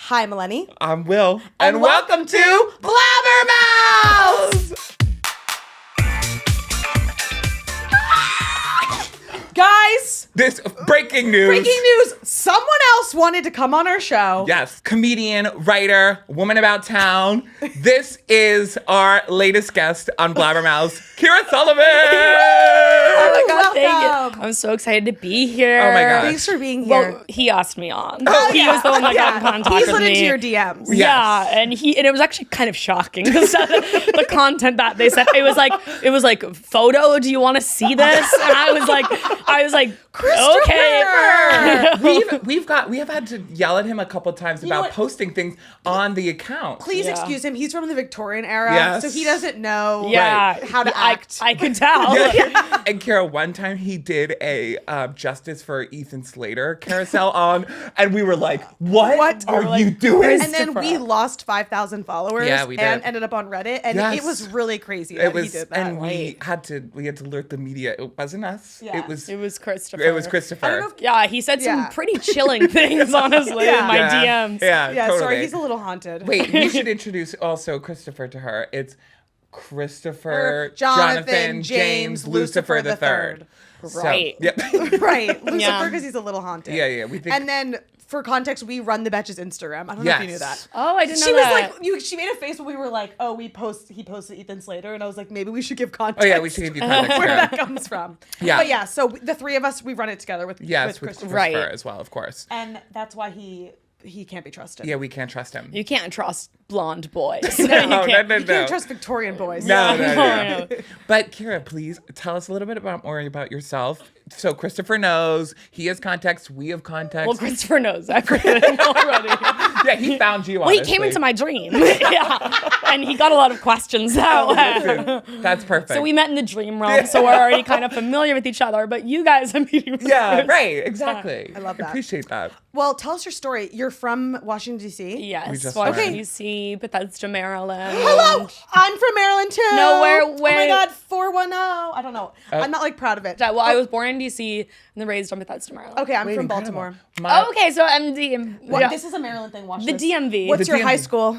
Hi, Melanie. I'm Will. And welcome to Blabbermouths! Guys, This breaking news. breaking news. Someone else wanted to come on our show. Yes. Comedian, writer, woman about town. This is our latest guest on Blabbermouths, Keara Sullivan. Oh my God, thank Welcome. you. I'm so excited to be here. Oh my God. Thanks for being here. Well, he asked me on. Oh, he was the one that got in contact He with slid me. into your DMs. Yes. Yeah, and it was actually kind of shocking. The content that they said, it was like photo. Do you want to see this? And I was like, okay. we have had to yell at him a couple times know about what? posting things on the account. Please Yeah. excuse him. He's from the Victorian era, Yes. so he doesn't know Yeah, how to act. I could tell. And Keara, one time he did a Justice for Ethan Slater carousel on, and we were like, what are you doing? And then we lost 5,000 followers. Yeah, we did. And ended up on Reddit, and Yes. it was really crazy that he did that. and we had to alert the media. It wasn't us. Yeah. It was It was Christopher. It was Christopher. I don't know if- Yeah, he said Yeah. some pretty chilling things, honestly, Yeah. in my Yeah. DMs. Yeah, Yeah, totally. sorry, he's a little haunted. Wait, we should introduce also Christopher to her. It's Christopher, Jonathan James Lucifer the Third. Right. So, yep. Right, Lucifer, Yeah. because he's a little haunted. Yeah, we think. And then, for context, we run the Betch's Instagram. I don't know if you knew that. Oh, I didn't know She was that. like, she made a face when we were like, oh, he posted Ethan Slater, and I was like, maybe we should give context. Oh yeah, we should give you context. where there. that comes from. Yeah. But yeah, so the three of us, we run it together with Yes, with Christopher. Christopher Right. as well, of course. And that's why he can't be trusted. Yeah, we can't trust him. You can't trust blonde boys. No, You can't- no. You can't trust Victorian boys. No. No. But Keara, please tell us a little bit more about yourself. So Christopher knows. He has context. We have context. Well, Christopher knows everything already. Yeah, he found you. Well, he honestly. came into my dream. Yeah. And he got a lot of questions that way. That's perfect. So we met in the dream realm, so we're already kind of familiar with each other, but you guys are meeting with Yeah, first. right. Exactly. I love that. Appreciate that. Well, tell us your story. You're from Washington, D.C.? We Yes, just Washington, learned. D.C., Bethesda, Maryland. Hello! I'm from Maryland, too. No, where- Oh my God, 410. I don't know. I'm not, like, proud of it. Well, I was born in D.C. and then raised on Bethesda, Maryland. Okay, I'm Wait, from incredible. Baltimore. Oh, okay, so MD. What? Yeah. This is a Maryland thing. Watch The this. DMV. What's The your high DMV. school?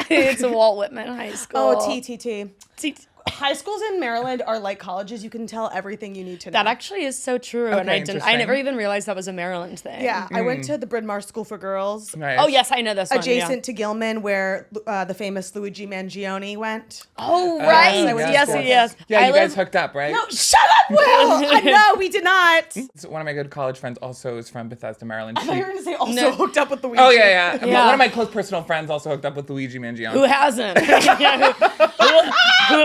It's a Walt Whitman High School. Oh, TTT. T- High schools in Maryland are like colleges. You can tell everything you need to know. That actually is so true, and Okay, I interesting. never even realized that was a Maryland thing. Yeah, I went to the Bryn Mawr School for Girls, Nice. Oh yes, I know this one. adjacent to Gilman, where the famous Luigi Mangione went. Oh right, I went to yes, school. yes. Yeah, I you live- guys hooked up, right? No, shut up, Will! No, we did not. So one of my good college friends also is from Bethesda, Maryland. I thought you were going to say also No. hooked up with Luigi. Oh yeah. Yeah. One of my close personal friends also hooked up with Luigi Mangione. Who hasn't?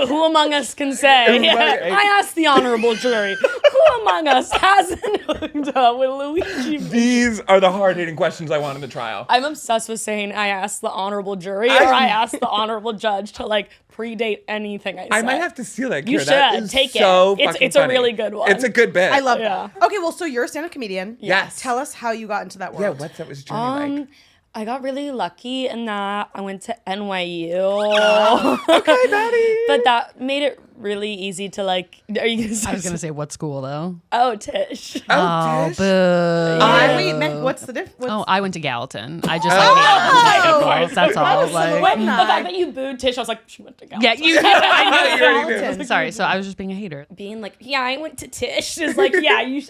who among us can say? Right. I asked the honorable jury. Who among us hasn't hooked up with Luigi? These are the hard-hitting questions I want in the trial. I'm obsessed with saying I asked the honorable jury or I asked the honorable judge to like predate anything I said. I might have to steal that. You Keara. That should. is Take it. so It's- fucking it's a funny. really good one. It's a good bit. I love Yeah. that. Okay, well, so you're a stand-up comedian. Yes. Tell us how you got into that Yeah, world. what's that was journey like? I got really lucky in that I went to NYU. Okay, Betty. But that made it really easy to like. Are you gonna say? I was gonna say what school though? Oh, Tish. Oh, Tish. boo! Wait, Meg, what's the difference? Oh, I went to Gallatin. I just Oh! like that's all. was so Like, wet. The fact that you booed Tish, I was like, she went to Gallup. yeah, you. I know you already knew. Gallatin. Sorry, so I was just being a hater. Being like, yeah, I went to Tish is like, yeah,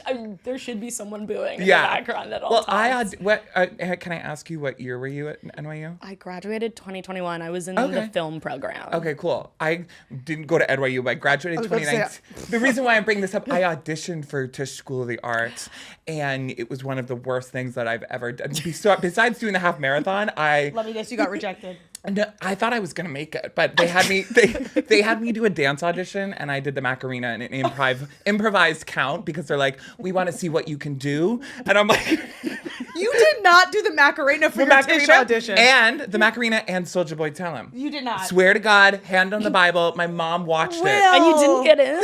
there should be someone booing in Yeah. the background at all Well, times. can I ask you what year were you at NYU? I graduated 2021. I was in Okay. the film program. Okay, cool. I didn't go to NYU, but I graduated was about to say 2019. The reason why I'm bringing this up, I auditioned for Tisch School of the Arts, and it was one of the worst things that I've ever done. Besides doing the half marathon, Let me guess, you got rejected. I thought I was gonna make it, but they had me they had me do a dance audition, and I did the Macarena and an improvised count because they're like, we want to see what you can do, and I'm like, You did not do the Macarena for your Tish audition. and the Macarena and Soulja Boy Tell Him. You did not. Swear to God, hand on the Bible, my mom watched it. Will. And you didn't get in.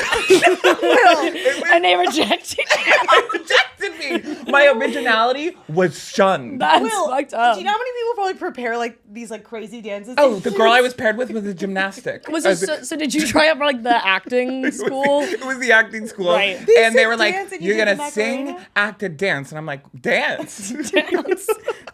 And they rejected you. I rejected me. My originality was shunned. That's Will, fucked up. do you know how many people probably prepare like these like crazy dances? Oh, the girl I was paired with was a gymnastic. Was it, so did you try out for like the acting school? It was the acting school. Right. And they were like, dance and you you're did going to the sing, Macarena? act, and dance. And I'm like, dance?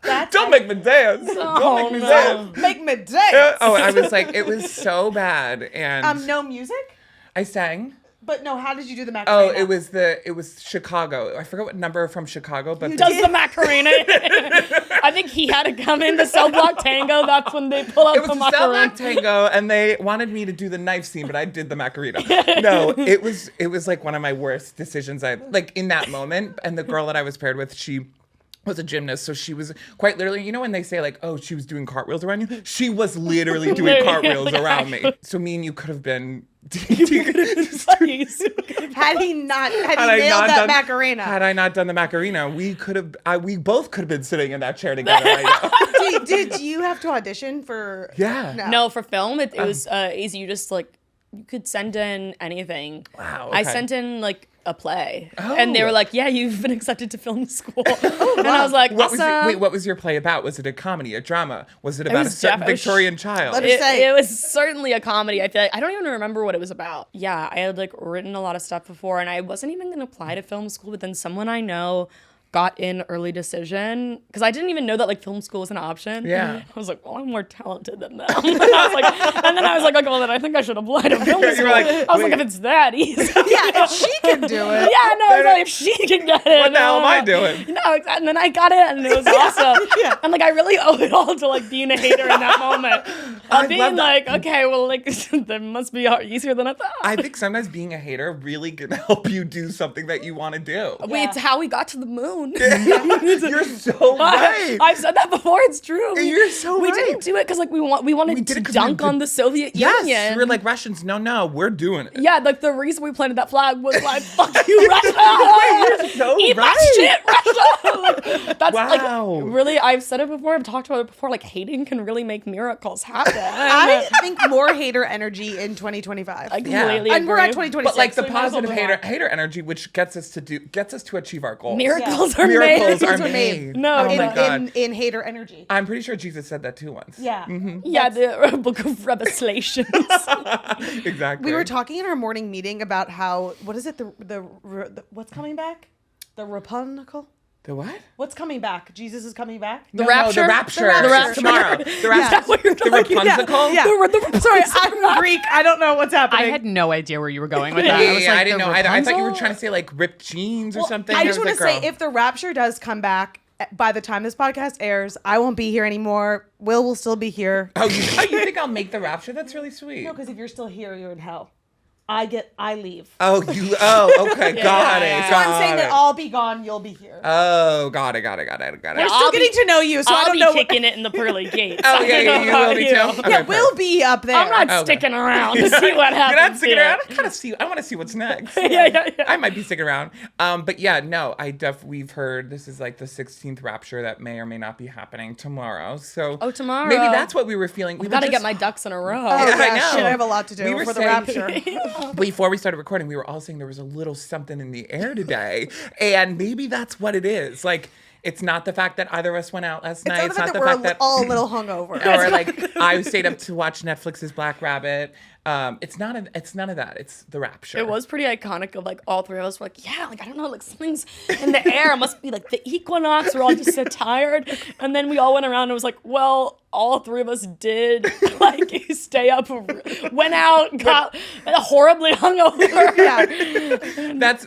That's Don't make me dance. Don't make me no. dance. make me dance. Oh, I was like, it was so bad. And No music? I sang. But no, how did you do the Macarena? Oh, it was Chicago. I forgot what number from Chicago, but Does the Macarena. I think he had to come in the cell block tango. That's when they pull out it was the the Cell Macarena. Block Tango, and they wanted me to do the knife scene, but I did the Macarena. No, it was like one of my worst decisions. I like in that moment, and the girl that I was paired with, she was a gymnast, so she was quite literally, you know when they say like, oh, she was doing cartwheels around you? She was literally doing cartwheels around me. So me and you could have been Had he nailed that Macarena. Had I not done the Macarena, we both could have been sitting in that chair together right now. Did you have to audition for? Yeah. No, for film, it was easy. You just like, you could send in anything. Wow, I okay. sent in like a play. And they were Oh. like, yeah, you've been accepted to film school. And I was like, awesome. What was your play about? Was it a comedy, a drama? Was it about was a certain def- it was- Victorian child? Let us say- It was certainly a comedy. I feel like I don't even remember what it was about. Yeah, I had like written a lot of stuff before, and I wasn't even gonna apply to film school. But then someone I know got in early decision because I didn't even know that like film school was an option. Yeah. I was like, well, I'm more talented than them. And then I was like, okay, well then I think I should apply to film You were school. like, I was like, wait. if it's that easy. Yeah, if she can do it. Yeah, no, I was like, if she can get it. What the hell am I doing? No, exactly. And then I got it, and it was awesome. Yeah. And like, I really owe it all to like being a hater in that moment. I Being love like, that. okay, well, like that must be easier than I thought. I think sometimes being a hater really can help you do something that you want to do. It's how we got to the moon. You're so right. I've said that before. It's true. You're so we right. didn't do it because like we wanted did to it 'cause dunk we on the Soviet Yes, Union. we were like Russians. No, we're doing it. Yeah, like the reason we planted that flag was like, fuck you, Russia. You're so Eat my right. shit, Russia. Like, that's Wow. like really. I've said it before. I've talked about it before. Like hating can really make miracles happen. I think more hater energy in 2025. I completely and we're at agree. 2026. But like the so we might as well positive move on. hater energy, which gets us to achieve our goals. Miracles are Miracles made. are are made. made. No, oh my god. in hater energy. I'm pretty sure Jesus said that too once. Yeah. Yeah, the Book of Revelations. Exactly. We were talking in our morning meeting about how what is it the what's coming back? The Rapunzel? The what? What's coming back? Jesus is coming back? No, rapture? The rapture. The rapture. Tomorrow. The rapture. what you're The talking about? Rapunzel. Yeah. The Sorry, I'm Greek. I don't know what's happening. I had no idea where you were going with Yeah, that. I was like, I didn't the know either. I thought you were Rapunzel? trying to say like ripped jeans or Well, something. I just was want to like, say, girl. if the rapture does come back, by the time this podcast airs, I won't be here anymore. Will still be here. Oh, you think I'll make the rapture? That's really sweet. No, because if you're still here, you're in hell. I leave. Oh, okay, got it. So I'm got saying it. that I'll be gone, you'll be here. Oh, got it. We're I'll still be- getting to know you, so I I'll don't be know. kicking it in the pearly gates. Oh, I yeah, don't know you about will be too? Okay, Yeah, we'll be up there. I'm not Okay. sticking around to see what happens. You're not sticking here. around? I want to see what's next. Yeah. I might be sticking around. But yeah, no, we've heard this is like the 16th rapture that may or may not be happening tomorrow. So tomorrow. maybe that's what we were feeling. We I've got to were get just- my ducks in a row. Oh, Yeah, I yeah, know. shit, I have a lot to do We were for the saying- rapture. Before we started recording, we were all saying there was a little something in the air today, and maybe that's what it is. Like, it's not the fact that either of us went out last night. It's not the fact that we're all a little hungover. or like I stayed up to watch Netflix's Black Rabbit. It's none of that. It's the rapture. It was pretty iconic of like all three of us were like, yeah, like I don't know, like something's in the air. It must be like the equinox. We're all just so tired. And then we all went around and it was like, well, all three of us did like stay up, went out, got horribly hungover. Yeah.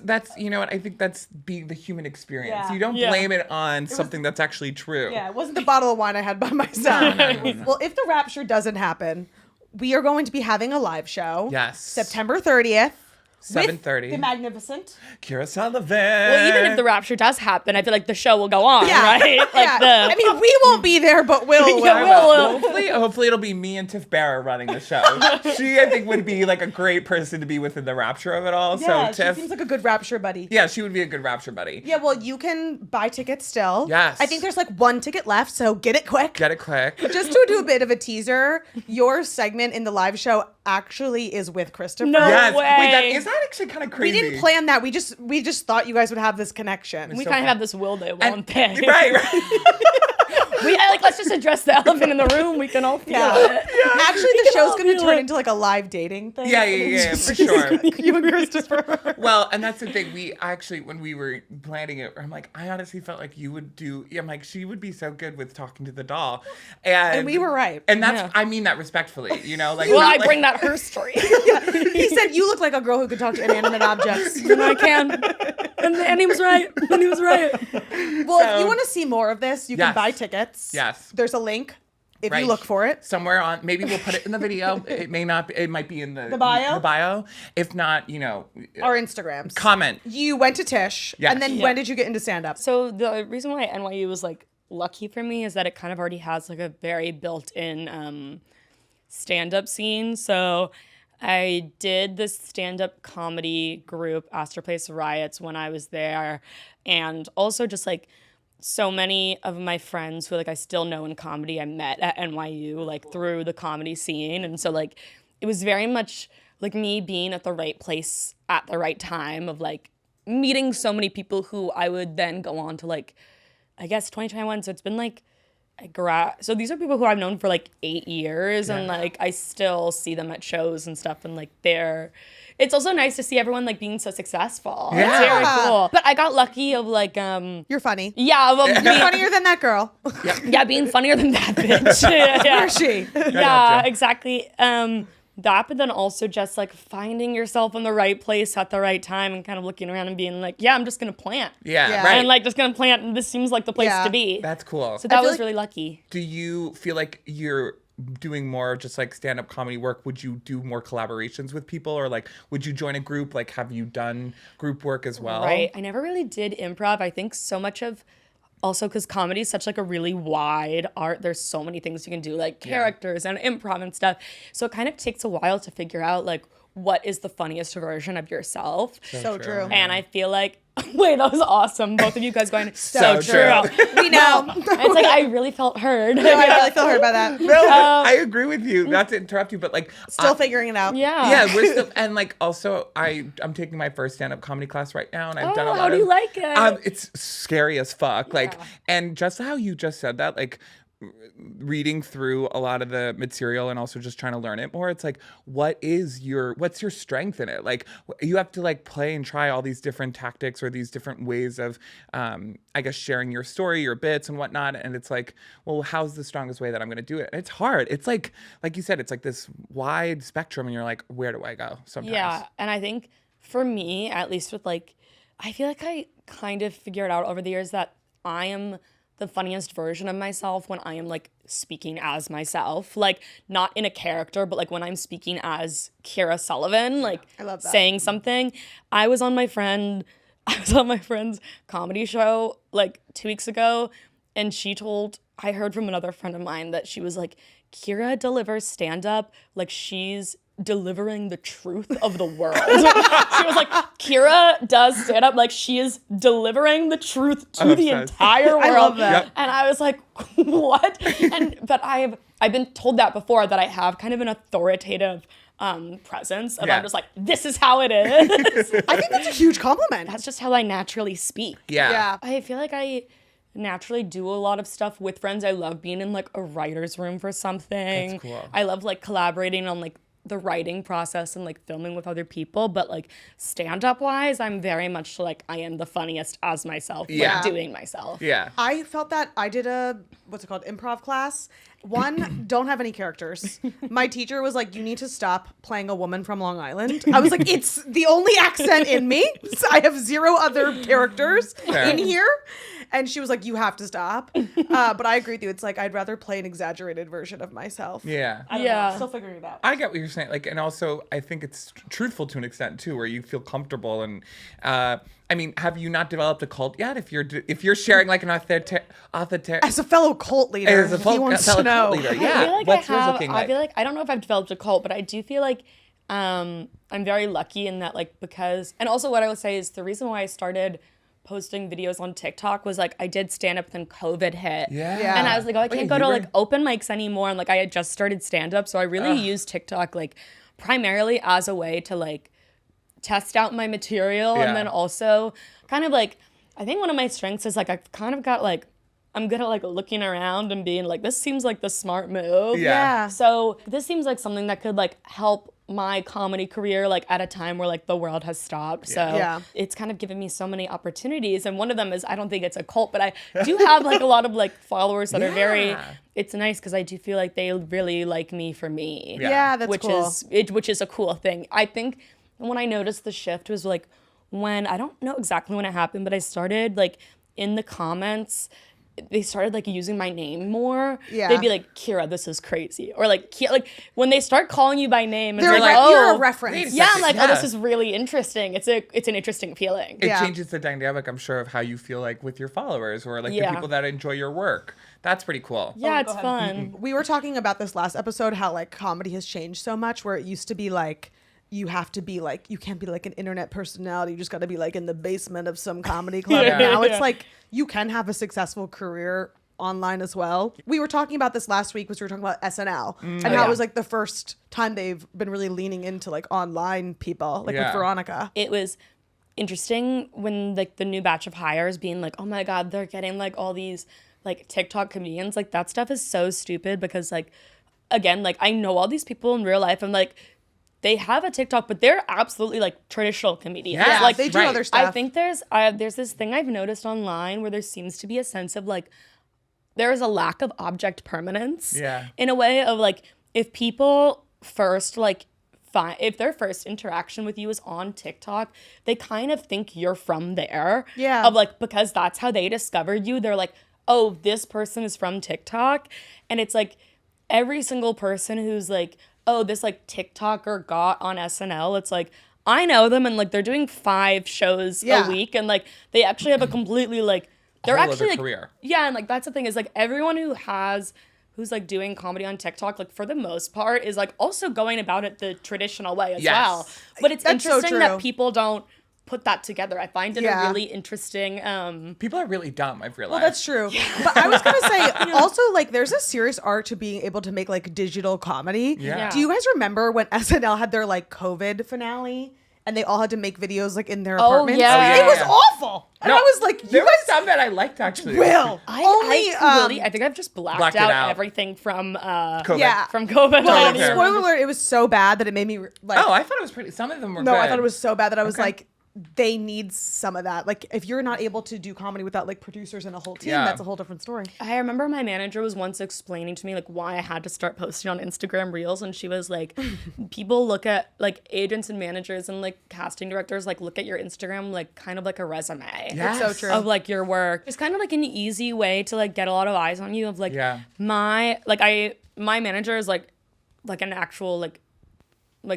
That's you know what, I think that's being the human experience. Yeah. You don't Yeah. blame it on something that's actually true. Yeah, it wasn't the bottle of wine I had by myself. No. Well, if the rapture doesn't happen, we are going to be having a live show. Yes. September 30th. 7:30. The Magnificent. Keara Sullivan. Well, even if the rapture does happen, I feel like the show will go on, Yeah. right? Like Yeah. I mean, we won't be there, but Will Yeah, will. Will. Hopefully it'll be me and Tiff Barra running the show. She, I think, would be like a great person to be within the rapture of it all. Yeah, so Tiff, she seems like a good rapture buddy. yeah, she would be a good rapture buddy. Yeah, well, you can buy tickets still. Yes. I think there's like one ticket left, so get it quick. Get it quick. Just to do a bit of a teaser, your segment in the live show, actually is with Christopher. No Yes. way. Wait, is that actually kind of We crazy? didn't plan that. We just thought you guys would have this connection. We so kind of fun. have this will they, won't they? Right. Let's just address the elephant in the room. We can all feel Yeah. it. Actually, the show's going to feel turn it. into like a live dating thing. Yeah, for sure. You and Christopher. Well, and that's the thing. We actually, when we were planning it, I'm like, I honestly felt like you would do. I'm like, she would be so good with talking to the doll, and we were right. And that's, Yeah. I mean that respectfully, you know, like. Well, not I like- bring that her story. He said you look like a girl who could talk to inanimate objects. And I can. And he was right. And he was right. Well, if you want to see more of this, you can Yes. buy tickets. Yes. There's a link if Right. you look for it. somewhere on. Maybe we'll put it in the video. It may not. It might be in the bio? The bio. If not, you know, Our Instagrams. comment. You went to Tisch, Yes. and then Yeah. when did you get into stand up? So the reason why NYU was like lucky for me is that it kind of already has like a very built-in stand-up scene. So I did this stand-up comedy group, Astor Place Riots, when I was there, and also just like so many of my friends who like I still know in comedy I met at NYU like through the comedy scene, and so like it was very much like me being at the right place at the right time of like meeting so many people who I would then go on to like I guess 2021. So it's been like so these are people who I've known for like 8 years, and like I still see them at shows and stuff, and like it's also nice to see everyone like being so successful. It's very Yeah. cool. But I got lucky of like You're funny. yeah, of You're being, funnier than that girl. yeah, being funnier than that bitch. Yeah. Where's she? Yeah, gotcha. exactly. That, but then also just like finding yourself in the right place at the right time and kind of looking around and being like, yeah, I'm just gonna plant. Yeah, Yeah. right. And like just gonna plant, and this seems like the place Yeah. to be. That's cool. So that feel was like- really lucky. Do you feel like you're doing more just like stand-up comedy work? Would you do more collaborations with people, or like would you join a group? Like, have you done group work as well? Right. I never really did improv. I think so much of also because comedy is such like a really wide art. There's so many things you can do, like characters and improv and stuff. So it kind of takes a while to figure out like what is the funniest version of yourself. So true. And I feel like, wait, that was awesome. Both of you guys going, So true. We know. It's like, I really felt heard. I really feel hurt by that. No, I agree with you. Not to interrupt you, but like Still figuring it out. Yeah. yeah, we're still, and like also I'm taking my first stand-up comedy class right now, and I've done a Oh, lot how do of you like it? it's scary as fuck. Like, and just how you just said that, like reading through a lot of the material and also just trying to learn it more, it's like, what's your strength in it? Like, you have to like play and try all these different tactics or these different ways of I guess sharing your story, your bits and whatnot, and it's like, well, how's the strongest way that I'm going to do it? And it's hard. It's like you said, it's like this wide spectrum, and you're like, where do I go sometimes? Yeah, and I think for me, at least with like, I feel like I kind of figured out over the years that I am the funniest version of myself when I am like speaking as myself, like not in a character, but like when I'm speaking as Keara Sullivan, like I love that. saying something. I was on my friend's comedy show like 2 weeks ago, and I heard from another friend of mine that she was like, Keara delivers stand-up like she's delivering the truth of the world. She was like, Keara does stand up like she is delivering the truth to the obsessed. entire world. I love that. Yep. And I was like, what? But I've been told that before, that I have kind of an authoritative presence, and Yeah. I'm just like, this is how it is. I think that's a huge compliment. That's just how I naturally speak. Yeah. I feel like I naturally do a lot of stuff with friends. I love being in like a writer's room for something. That's cool. I love like collaborating on like the writing process and like filming with other people, but like stand-up wise, I'm very much like I am the funniest as myself, Yeah. like doing myself. Yeah. I felt that I did improv class. One, don't have any characters. My teacher was like, you need to stop playing a woman from Long Island. I was like, it's the only accent in me. So I have zero other characters Fair. in here. And she was like, you have to stop. But I agree with you. It's like, I'd rather play an exaggerated version of myself. Yeah. I don't know. Yeah. Still figuring it out. I get what you're saying. Like, and also I think it's truthful to an extent too, where you feel comfortable. And I mean, have you not developed a cult yet? If you're sharing like an authentic, As a fellow cult leader, As a he wants to fellow know. cult leader, I yeah. feel like What's I yours have. looking I like? feel like I don't know if I've developed a cult, but I do feel like I'm very lucky in that, like, because, and also what I would say is the reason why I started posting videos on TikTok was like I did stand up, then COVID hit. Yeah. And I was like, oh, I can't Wait, go you to were- like open mics anymore. And like I had just started stand up. So I really used TikTok like primarily as a way to like test out my material. Yeah. And then also kind of like, I think one of my strengths is like, I've kind of got like, I'm good at like looking around and being like, this seems like the smart move. Yeah. So this seems like something that could like help my comedy career like at a time where like the world has stopped. So Yeah. it's kind of given me so many opportunities. And one of them is, I don't think it's a cult, but I do have like a lot of like followers that are very, Yeah. it's nice because I do feel like they really like me for me. Yeah, that's which cool. which is a cool thing. I think when I noticed the shift was like when, I don't know exactly when it happened, but I started like in the comments, they started like using my name more. Yeah. They'd be like, Keara, this is crazy. Or like, like when they start calling you by name and They're they're like, like, you're a oh, reference. wait a yeah, I'm second, like, yeah. oh, this is really interesting. It's an interesting feeling. It Yeah. changes the dynamic, I'm sure, of how you feel like with your followers or like the Yeah. people that enjoy your work. That's pretty cool. Yeah, it's go fun. We were talking about this last episode, how like comedy has changed so much, where it used to be like, you have to be like, you can't be like an internet personality. You just got to be like in the basement of some comedy club. Yeah. And now Yeah. it's like, you can have a successful career online as well. We were talking about this last week, was we were talking about SNL and how yeah. it was like the first time they've been really leaning into like online people, like Yeah. with Veronica. It was interesting when like the new batch of hires being like, oh my God, they're getting like all these like TikTok comedians. Like that stuff is so stupid because like, again, like I know all these people in real life and like they have a TikTok, but they're absolutely like traditional comedians. Yeah, Like they do right. other stuff. I think there's this thing I've noticed online where there seems to be a sense of like there is a lack of object permanence. Yeah. In a way of like if people first like if their first interaction with you is on TikTok, they kind of think you're from there. Yeah. Of like because that's how they discovered you. They're like, oh, this person is from TikTok, and it's like every single person who's like, oh, this like TikToker got on SNL, it's like, I know them and like they're doing 5 shows Yeah. a week and like they actually have a completely like, they're Whole actually other like, career. yeah, and like that's the thing is like everyone who's like doing comedy on TikTok, like for the most part is like also going about it the traditional way as Yes. well. But it's That's so interesting true. that people don't put that together. I find it Yeah. a really interesting People are really dumb, I've realized. Well, that's true. But I was gonna say also like there's a serious art to being able to make like digital comedy. Yeah. Do you guys remember when SNL had their like COVID finale and they all had to make videos like in their apartments? yeah. Oh, yeah, It was yeah. awful. And I was like, you there was guys some that I liked actually. will. I think I've just blacked Blacked it out out. everything from COVID. Yeah. from COVID. Well, Oh, okay. spoiler alert, it was so bad that it made me like Oh, I thought it was pretty. Some of them were no, good. I thought it was so bad that I was Okay. like, they need some of that. Like if you're not able to do comedy without like producers and a whole team, Yeah. that's a whole different story. I remember my manager was once explaining to me like why I had to start posting on Instagram Reels, and she was like, people look at like agents and managers and like casting directors like look at your Instagram like kind of like a resume. Yes. so true. Of like your work. It's kind of like an easy way to like get a lot of eyes on you of like Yeah. my manager is like an actual like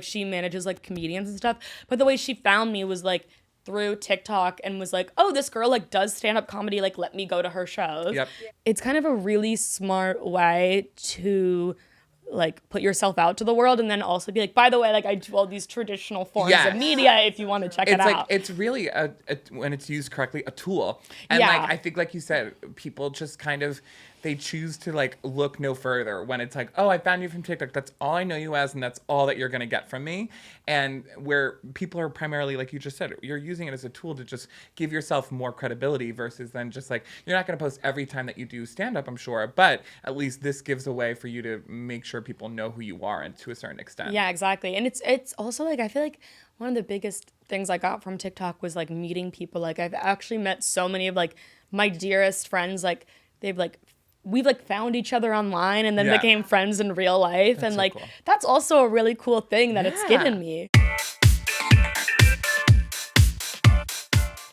she manages like comedians and stuff, but the way she found me was like through TikTok and was like, oh, this girl like does stand-up comedy, like let me go to her shows. Yep. It's kind of a really smart way to like put yourself out to the world and then also be like, by the way, like I do all these traditional forms Yes. of media if you want to check it It's like out. it's really when it's used correctly a tool, and Yeah. like I think like you said, people just kind of they choose to like look no further when it's like, oh, I found you from TikTok, that's all I know you as, and that's all that you're gonna get from me. And where people are primarily, like you just said, you're using it as a tool to just give yourself more credibility versus then just like you're not gonna post every time that you do stand up, I'm sure, but at least this gives a way for you to make sure people know who you are and to a certain extent. Yeah, exactly. And it's also like I feel like one of the biggest things I got from TikTok was like meeting people. Like I've actually met so many of like my dearest friends. Like we've like found each other online and then Yeah. became friends in real life. And so like cool. that's also a really cool thing that it's Yeah. given me.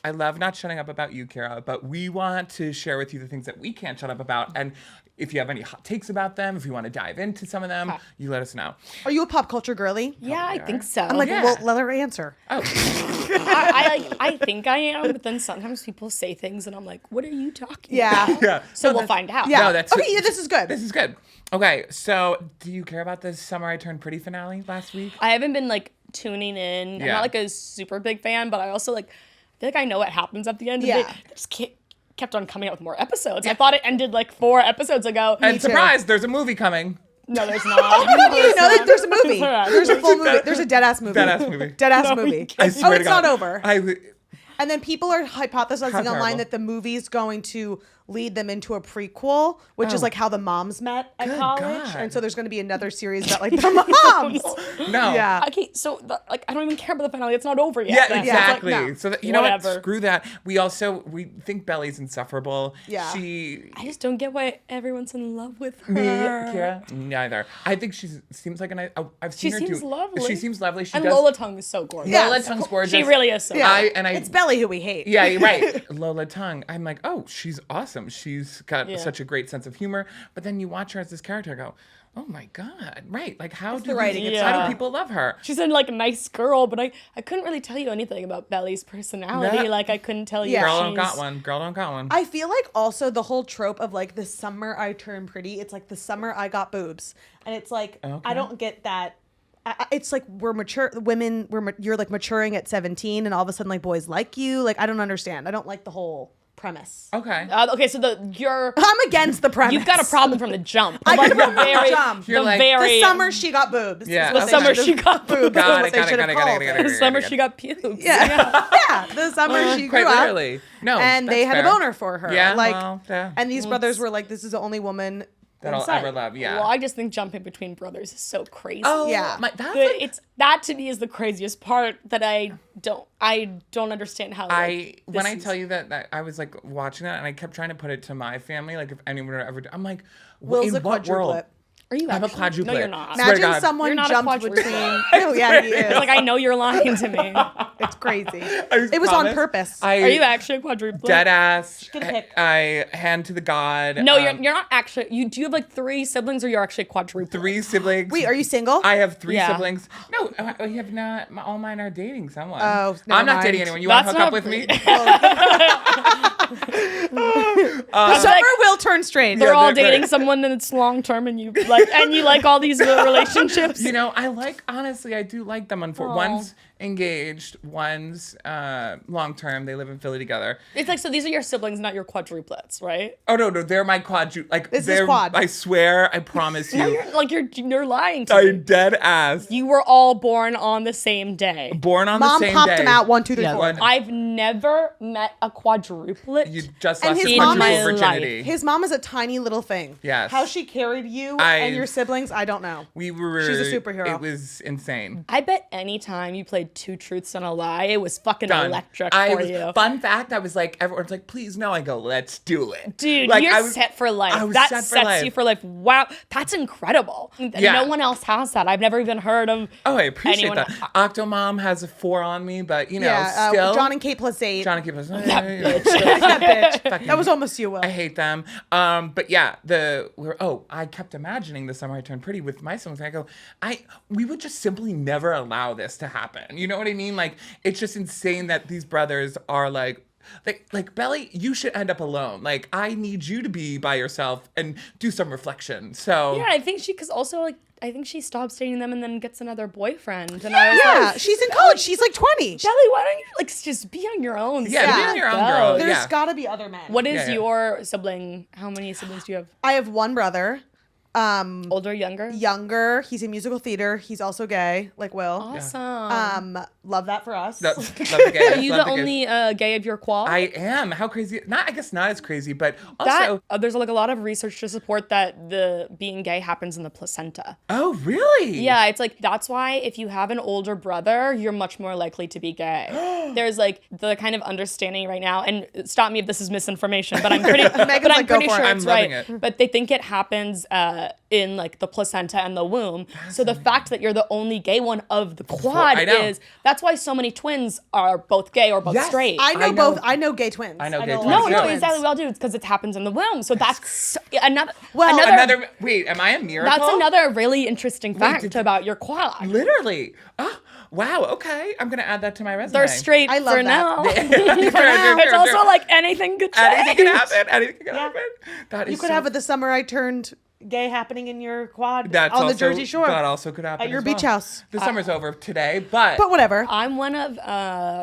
I love not shutting up about you, Keara, but we want to share with you the things that we can't shut up about. And if you have any hot takes about them, if you want to dive into some of them, you let us know. Are you a pop culture girly? Yeah, I think so. I'm like, Yeah. well, let her answer. Oh, I think I am, but then sometimes people say things and I'm like, what are you talking Yeah. about? yeah. So we'll find out. Yeah. No, that's okay. Yeah, this is good. This is good. Okay, so do you care about the Summer I Turned Pretty finale last week? I haven't been like tuning in. I'm Yeah. not like a super big fan, but I also like I feel like I know what happens at the end. Yeah. And they just kept on coming out with more episodes. I thought it ended like 4 episodes ago. And too. surprise, there's a movie coming. No, there's not. You know that there's a movie. Correct. There's a full movie. There's a dead ass movie. Dead-ass movie. Dead ass No, movie. you can't. I swear Oh, to it's God. not over. I And then people are hypothesizing How online terrible. that the movie's going to lead them into a prequel, which is Oh. like how the moms met at Good college. God. And so there's going to be another series about like the moms. no. Yeah. Okay, so like I don't even care about the finale. It's not over yet. Yeah, Then. exactly. no. So that, you know what? Whatever. Screw that. We think Belly's insufferable. Yeah. I just don't get why everyone's in love with her. Me, Keara, neither. I think she seems like I've seen her seems do. lovely. She seems lovely. She And does. Lola Tongue is so gorgeous. Yeah. Lola Tongue's gorgeous. She really is so Yeah. gorgeous. It's Belly who we hate. Yeah, you're right. Lola Tongue. I'm like, oh, she's awesome. She's got Yeah. such a great sense of humor. But then you watch her as this character, and go, oh my God, right? Like, how the writing. It's how Yeah. do people love her? She's a like nice girl, but I couldn't really tell you anything about Belly's personality. Yeah. Like I couldn't tell you. Yeah. Girl she's... don't got one. Girl don't got one. I feel like also the whole trope of like the summer I turned pretty, it's like the summer I got boobs. And it's like, Okay. I don't get that. It's like we're mature women, you're like maturing at 17 and all of a sudden like boys like you. Like, I don't understand. I don't like the whole premise. Okay. Okay, so you're I'm against the premise. you've got a problem from the jump. I Like, got a problem from the jump. You're the like, very The summer she got boobs. Yeah. is what the they summer should she have- got boobs. is Got what it, they got it, should got have it, got it, called got it. it. The summer she got pubes. Yeah. Yeah. The summer she grew Quite up. literally. No. And they that's had fair. a boner for her. Yeah, Like, well, yeah. and these brothers were like, this is the only woman that in I'll sight. ever love. Yeah. Well, I just think jumping between brothers is so crazy. Oh, Yeah. that's The- it's that to me is the craziest part that I don't understand how. Like, when this I is- tell you that I was like watching that and I kept trying to put it to my family, like if anyone would ever, I'm like, Will's in a what world? quadruplet. Are you? I'm a actually? quadruplet. No, you're not. Swear to Imagine God. someone You're not a jumped quadruplet. between. Oh yeah, he is. Like I know you're lying to me. It's crazy. I It was on promise. purpose. I, Are you actually a quadruplet? dead ass? Get a pic. I hand to the god. No, you're not actually. Do you have like 3 siblings, or you're actually a quadruplet? 3 siblings. Wait, are you single? I have 3 Yeah. siblings. No, I have not. All mine are dating someone. Oh, never I'm not mind. dating anyone. You want to That's hook up not with me? The summer will turn straight. They're all they're dating great. someone and it's long term, and you like all these relationships. You know, honestly, I do like them. One's engaged, one's long term. They live in Philly together. It's like, so these are your siblings, not your quadruplets, right? Oh no, they're my like This is they're quad. I swear, I promise you. Like you're lying to me. I'm dead ass. You were all born on the same day. Born on Mom the same popped day. him out 1, 2, 3, Yeah. 4. One- I've never met a quadruplet. You just And lost his your mom quadruple is- virginity. His mom is a tiny little thing. Yes. How she carried you I- and your siblings, I don't know. We were. She's a superhero. It was insane. I bet any time you played 2 truths and a lie, it was fucking Done. electric for you. Fun fact, I was like, everyone's like, please no. I go, let's do it. Dude, Like, you're I was- set for life. I was That set for sets life. you for life. Wow, that's incredible. Yeah. No one else has that. I've never even heard of. Oh, I appreciate anyone- that. Octomom has a 4 on me, but you know, Yeah, still. John and Kate plus 8. John and Kip was That that That bitch. That was almost you, Will. I hate them. But yeah, I kept imagining the summer I turned pretty with my siblings. And I go, we would just simply never allow this to happen. You know what I mean? Like, it's just insane that these brothers are like Belly, you should end up alone. Like, I need you to be by yourself and do some reflection. So Yeah, I think I think she stops dating them and then gets another boyfriend. And I was Yeah, like, she's in college. She's like 20. Shelly, why don't you just be on your own? Yeah, be Set on your own, go. girl. There's Yeah. got to be other men. What is Yeah, yeah. your sibling? How many siblings do you have? I have one brother. Older, younger? Younger. He's in musical theater. He's also gay, like Will. Awesome. Love that for us. love the gays. Are you love the gays. only gay of your quad? I am. How crazy? I guess not as crazy, but also. There's like a lot of research to support that the being gay happens in the placenta. Oh, really? Yeah, it's like that's why if you have an older brother, you're much more likely to be gay. There's like the kind of understanding right now, and stop me if this is misinformation, but I'm pretty, but I'm like, go pretty for it. sure I'm it's loving right. it. But they think it happens in like the placenta and the womb. So the fact that you're the only gay one of the quad I know. is that's why so many twins are both gay or both Yes. straight. I know I know- both. I know gay twins. I know gay a twins, lot no, of yeah. no, twins. exactly. We all do. It's because it happens in the womb. So that's another. Well, Another. Wait, am I a miracle? That's another really interesting fact did you- about your quad. Literally. Oh, wow. Okay. I'm going to add that to my resume. They're straight I love for that. now. now. It's also like anything could change. Anything can happen. Anything can happen. That is You could so- have it the summer I turned gay happening in your quad That's on the also, Jersey Shore That also could happen at your as beach well. house. The summer's over today, but whatever. I'm one of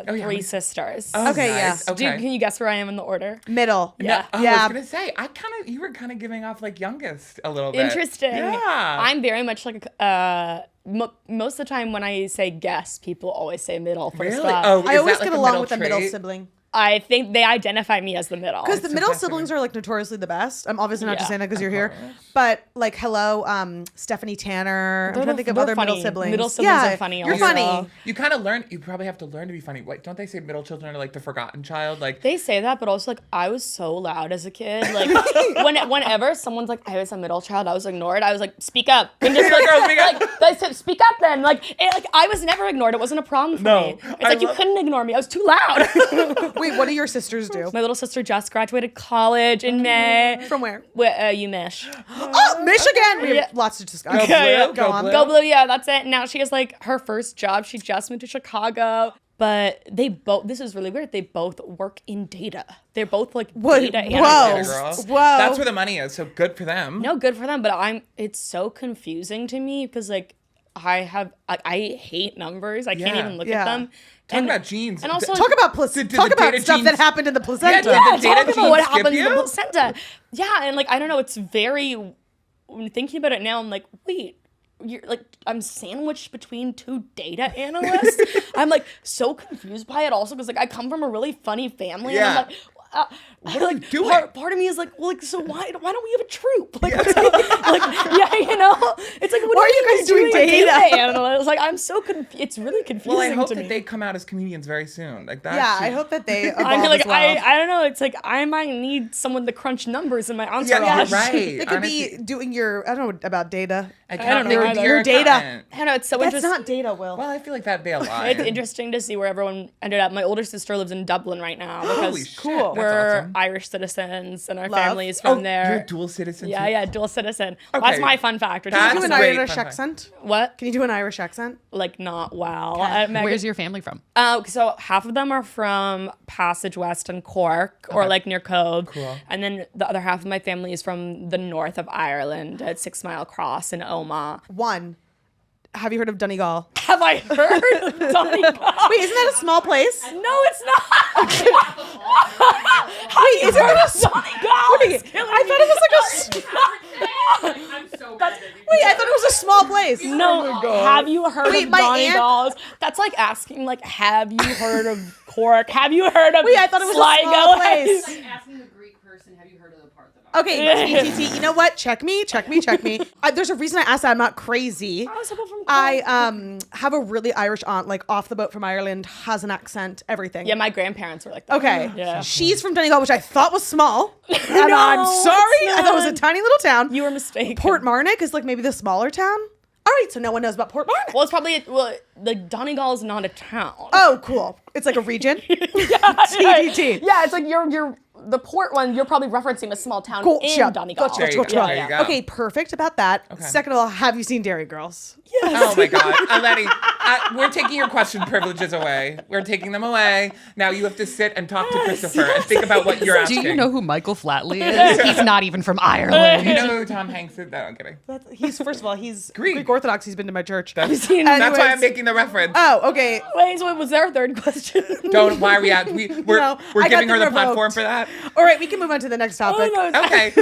three yeah. sisters. Oh, Okay, nice. yeah. Okay. Can you guess where I am in the order? Middle. Yeah. Oh, Yeah. I was gonna say, you were kind of giving off like youngest a little bit. Interesting. Yeah. I'm very much like most of the time when I say guess, people always say middle first Really? off. Oh, I is always that, like, get a along middle with the middle trait? sibling. I think they identify me as the middle. Because the so middle fascinating. siblings are like notoriously the best. I'm obviously not just Yeah. saying that because you're here, but like, hello, Stephanie Tanner. I'm trying to think of they're other middle funny. siblings. Middle siblings yeah, are funny You're also. funny. You kind of learn. You probably have to learn to be funny. Wait, don't they say middle children are like the forgotten child? Like They say that, but also like I was so loud as a kid. Like whenever someone's like, I was a middle child, I was ignored. I was like, speak up. And just like, Girl, speak up. like they said, speak up then. Like I was never ignored. It wasn't a problem for No, me. It's I like you love- couldn't ignore me. I was too loud. Wait, what do your sisters do? My little sister just graduated college in May. From where? UMich. Oh, Michigan. We have Yeah. lots to discuss. Go Okay, blue, yeah. go on. blue. Go Blue, yeah, that's it. Now she has like her first job. She just moved to Chicago. But they both, this is really weird, they both work in data. They're both like Wait, data whoa. analysts. girl. Whoa. That's where the money is. So good for them. No, good for them, but it's so confusing to me because like I hate numbers. I can't Yeah. even look Yeah. at them. Talk about genes. And also Talk about Did the talk about data stuff that genes- happened in the Yeah, placenta. did yeah, the data talk about genes what skip happens in you? the placenta. Yeah, and like I don't know, it's very when thinking about it now, I'm like, wait, you're like I'm sandwiched between two data analysts. I'm like so confused by it also because like I come from a really funny family and Yeah. I'm like what are you doing? Part of me is like, well, like, so why don't we have a troop? Like, what's like, yeah, you know, it's like, what Why are you guys doing with data? analysts? Like, I'm so confused. It's really confusing. Well, I hope to that me. they come out as comedians very soon. Like that. Yeah, shit- I hope that they evolve I mean, like as well. I don't know. It's like I might need someone to crunch numbers in my entourage. Yeah, you're right. They could be Honestly, doing your I don't know about data. I don't know either. Your data. accountant. I don't know. It's so That's interesting. not data, Will. Well, I feel like that'd be a lie. It's interesting to see where everyone ended up. My older sister lives in Dublin right now Holy because shit, cool. that's we're awesome. Irish citizens and our Love. family is from Oh, there. you're dual citizen. Yeah, too? yeah, dual citizen. Okay. That's my fun fact. Which That's Can you do is an great. Irish Fun fact. accent? what? Can you do an Irish accent? Like not well. Where's your family from? So half of them are from Passage West and Cork, or like near Cove. Cool. And then the other half of my family is from the north of Ireland at 6 Mile Cross in Omagh. One. Have you heard of Donegal? Have I heard Donegal? Wait, isn't that a small place? No, it's not. Wait, isn't that a small? Donegal. Wait, I thought it was like I'm so bad at it. Wait, I thought it was a small place. No, have you heard Wait, of my aunt- Donegals? That's like asking, like, have you heard of Cork? Have you heard of Wait, I thought it was a Sligo? small place. It's like asking a Greek person, have you heard of the Parthenon? Okay, TTT, you know what? Check me. There's a reason I asked that. I'm not crazy. Oh, someone from Cork. I have a really Irish aunt, like off the boat from Ireland, has an accent, everything. Yeah, my grandparents were like that. Okay. Yeah. She's from Donegal, which I thought was small. And No, I'm sorry. it's I thought it was a not. tiny little town. You were mistaken. Port Marnock is like maybe the smaller town. All right, so no one knows about Port Marnock. Well, it's probably like Donegal is not a town. Oh, cool. It's like a region. yeah, TTT. Yeah, it's like you're the port one. You're probably referencing a small town in Donegal. There you go. There you go. Okay, perfect about that. Second of all, have you seen Dairy Girls? Oh my God, Aleti, we're taking your question privileges away. We're taking them away. Now you have to sit and talk to Christopher and think about what you're Do asking. you know who Michael Flatley is? He's not even from Ireland. You know who Tom Hanks is? No, I'm kidding. He's first of all, he's Greek. Greek Orthodox. He's been to my church. That's seen- why I'm Anyways. making the reference. Oh, okay. Wait, so what was their third question? Don't. Why are we at? We're No, I got giving her them the platform revoked. for that. All right, we can move on to the next topic. Oh, no, Okay.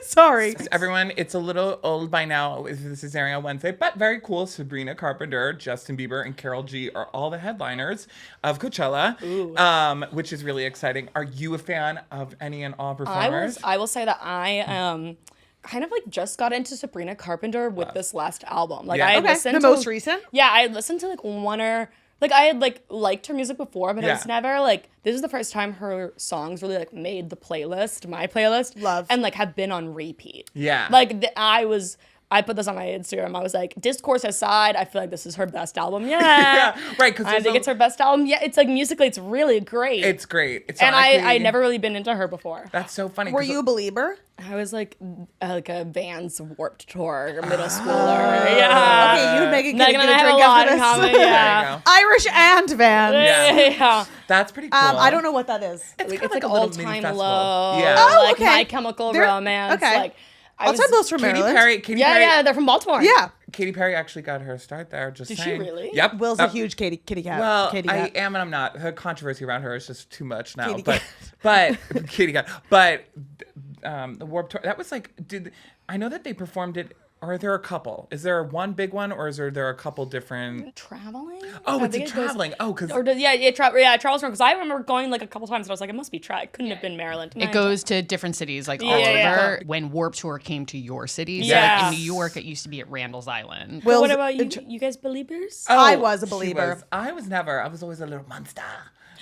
Sorry. Everyone, it's a little old by now if this is airing on Wednesday, but very cool. Sabrina Carpenter, Justin Bieber, and Karol G are all the headliners of Coachella, which is really exciting. Are you a fan of any and all performers? I will say that I kind of like just got into Sabrina Carpenter with this last album. Like Yeah. I had Okay, listened the to most recent? Yeah, I had listened to like one or like I had like liked her music before, but it was Yeah. never like this is the first time her songs really like made the playlist, my playlist. Love. And like have been on repeat. Yeah. Like I put this on my Instagram. I was like, discourse aside, I feel like this is her best album yet. Yeah, right, 'cause I there's think a- it's her best album. Yeah, it's like musically, it's really great. It's great. It's and honestly- I never really been into her before. That's so funny. Were 'cause you a believer? I was like a Vans Warped Tour middle schooler. Yeah. Okay, you and Megan Megan can and I get a have a drink lot after in this. common. There Yeah. you go. Irish and Van. Yeah. Yeah. That's pretty cool. I don't know what that is. It's It's kinda like a little All mini Time festival. Low. Yeah. Oh, Like okay. My Chemical They're- Romance. okay. Like Outside those from Katy Maryland. Perry. Yeah, they're from Baltimore. Yeah. Katy Perry actually got her start there. Just Did she saying. really? Yep. Will's a huge kitty cat. Well, kitty I cat. am and I'm not. Her controversy around her is just too much now. Katy but cat. but Katy cat. But the Warped Tour, that was like, I know that they performed it. Are there a couple? Is there one big one, or is there a couple different? Traveling? Oh, I it's a think it goes- traveling. Oh, because Charles because I remember going like a couple times and I was like, it must be it couldn't have been Maryland. It goes to different cities like all Yeah, yeah, over. When Warped Tour came to your city, so Yeah. like in New York, it used to be at Randall's Island. But what Will's- about you? You guys believers? I was a she believer. I was never. I was always a little monster.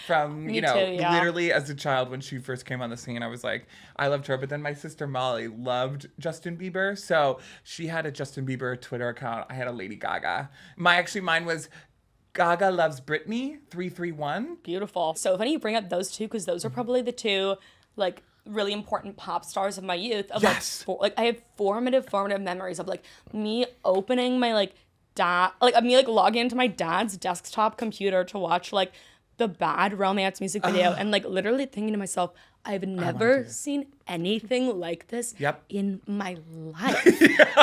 From, Me you know, too, yeah. literally as a child when she first came on the scene, I was like, I loved her. But then my sister Molly loved Justin Bieber. So she had a Justin Bieber Twitter account. I had a Lady Gaga. Mine was Gaga Loves Britney 331. Beautiful. So funny you bring up those two because those are probably the two like really important pop stars of my youth. Of Yes. like I have formative memories of like me opening my like me like logging into my dad's desktop computer to watch like the Bad Romance music video and like literally thinking to myself, I've never seen anything like this Yep. in my life.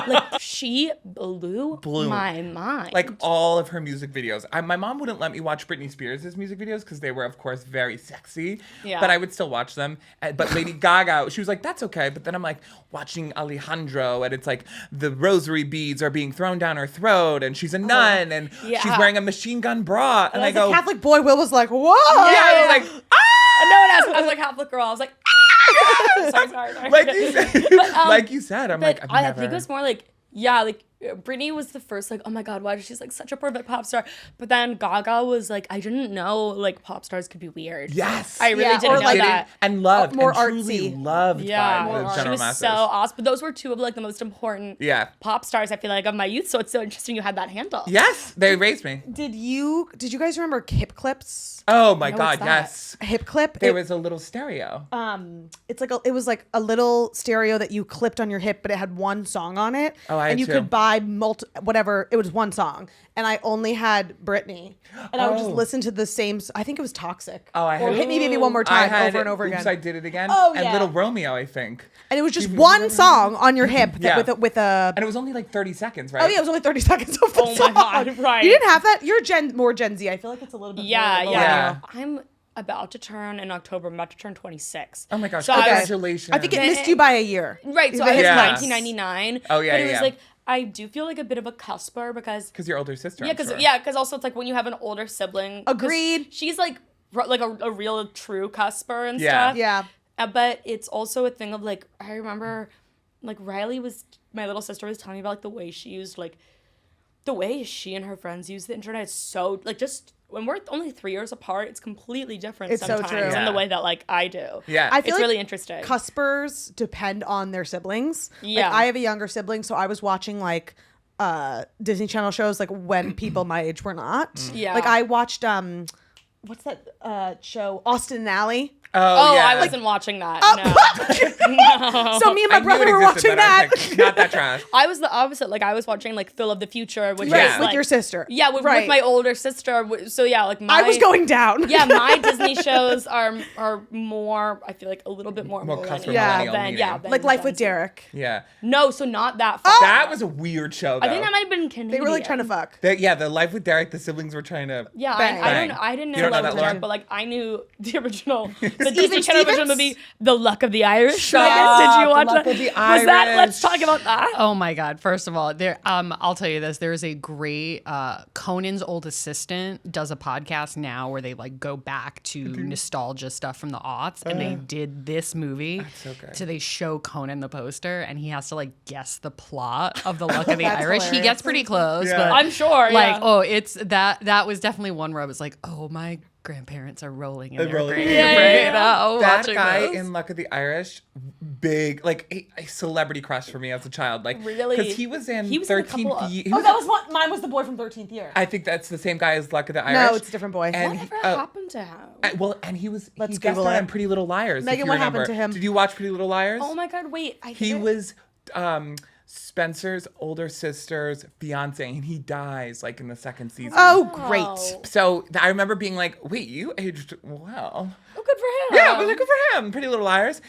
Like she blew my mind. Like all of her music videos. My mom wouldn't let me watch Britney Spears' music videos because they were, of course, very sexy. Yeah. But I would still watch them. But Lady Gaga, she was like, that's okay. But then I'm like watching Alejandro, and it's like the rosary beads are being thrown down her throat, and she's a nun, and Yeah. she's wearing a machine gun bra. And I As go, a Catholic boy, Will was like, whoa. yeah, I was like, I was like Catholic girl. I was like, sorry. like you said, But, like you said, I'm like, But I've I never. think it was more like, yeah, like Britney was the first, like, oh my God, why is she like such a perfect pop star? But then Gaga was like, I didn't know like pop stars could be weird. Yes. I really Yeah, didn't or, know like, that. And loved, more and truly artsy. loved Yeah, by the she general was masses. so awesome. But those were two of like the most important Yeah. pop stars I feel like of my youth. So it's so interesting you had that handle. Yes, they raised me. Did you guys remember hip clips? Oh my No, God, what's that? yes. A hip clip? There was a little stereo. It's like it was like a little stereo that you clipped on your hip, but it had one song on it. Oh, I had and you two. could buy whatever. It was one song, and I only had Britney, and I would just Oh. listen to the same. I think it was Toxic. Oh, I or had- Hit Me Baby One More I Time had over and over again. Oops, I Did It Again. Oh, And yeah. Little Romeo, I think. And it was just one song on your hip that Yeah. with a. And it was only like 30 seconds, right? Oh yeah, it was only 30 seconds of the Oh my song. God, right. You didn't have that. You're more Gen Z. I feel like it's a little bit. Yeah, more yeah. Yeah. I'm about to turn in October. I'm about to turn 26. Oh my gosh, So I was- congratulations. I think it missed you by a year. Right, so The I was hip Yes. 1999. Oh, yeah, But it was yeah. like, I do feel like a bit of a cusper because Because your older sister, Yeah, I'm because sure. also it's like when you have an older sibling. 'cause Agreed. She's like a real true cusper and Yeah. stuff. Yeah. But it's also a thing of like I remember, like my little sister was telling me about like the way she used like, the way she and her friends use the internet is so like just when we're only 3 years apart, it's completely different. It's so sometimes true. in Yeah. the way that like I do. Yeah. I feel It's like really interesting. Cuspers depend on their siblings. Yeah. Like, I have a younger sibling, so I was watching like Disney Channel shows like when people my age were not. Yeah. Like I watched what's that show? Austin and Ally. Oh, yeah. I wasn't watching that. No. So me and my I knew brother it were existed, watching but I that. was like, not that trash. I was the opposite. Like I was watching like Phil of the Future, which Right, was Yeah. with like, your sister. Yeah, with Right. my older sister. So yeah, like I was going down. Yeah, my Disney shows are more. I feel like a little bit more More millennial customer Yeah. millennial than meaning. than like Life Gen with Z. Derek. Yeah. No, so not that far. That was a weird show, though. I think that might have been Canadian. They were like trying to fuck. Yeah, the Life with Derek, the siblings were trying to... Yeah, Bang. I didn't know You don't know Life that, with Derek, Lauren? but like I knew the original, the Disney Channel version Stevens? movie, The Luck of the Irish. Shut Megan, up, did you The watch Luck that? of the Was that? Let's Irish. talk about that. Oh my God! First of all, I'll tell you this. There is a great Conan's old assistant does a podcast now where they like go back to nostalgia stuff from the aughts, and they did this movie. so good. So they show Conan the poster, and he has to like guess the plot of the Luck of the That's Irish. He hilarious. gets pretty close, Yeah. but I'm sure. like yeah. oh, it's that was definitely one where I was like, oh my grandparents are rolling in They're their rolling grave in their right grave. now That watching guy this. in Luck of the Irish, big, like a celebrity crush for me as a child. Like, Really? Because he was in He was in a 13th couple of- Year. Oh, that was what mine was the boy from 13th year. I think that's the same guy as Luck of the Irish. No, it's a different boy. And Whatever he- happened to him? and he was. Let's he guessed Google out it. on Pretty Little Liars. Megan, if you what remember. happened to him? Did you watch Pretty Little Liars? Oh my God! Wait, I He think was Spencer's older sister's fiance, and he dies like in the second season. Oh, great. So I remember being like, wait, you aged well. Oh, good for him. Yeah, I was like, good for him. Pretty Little Liars.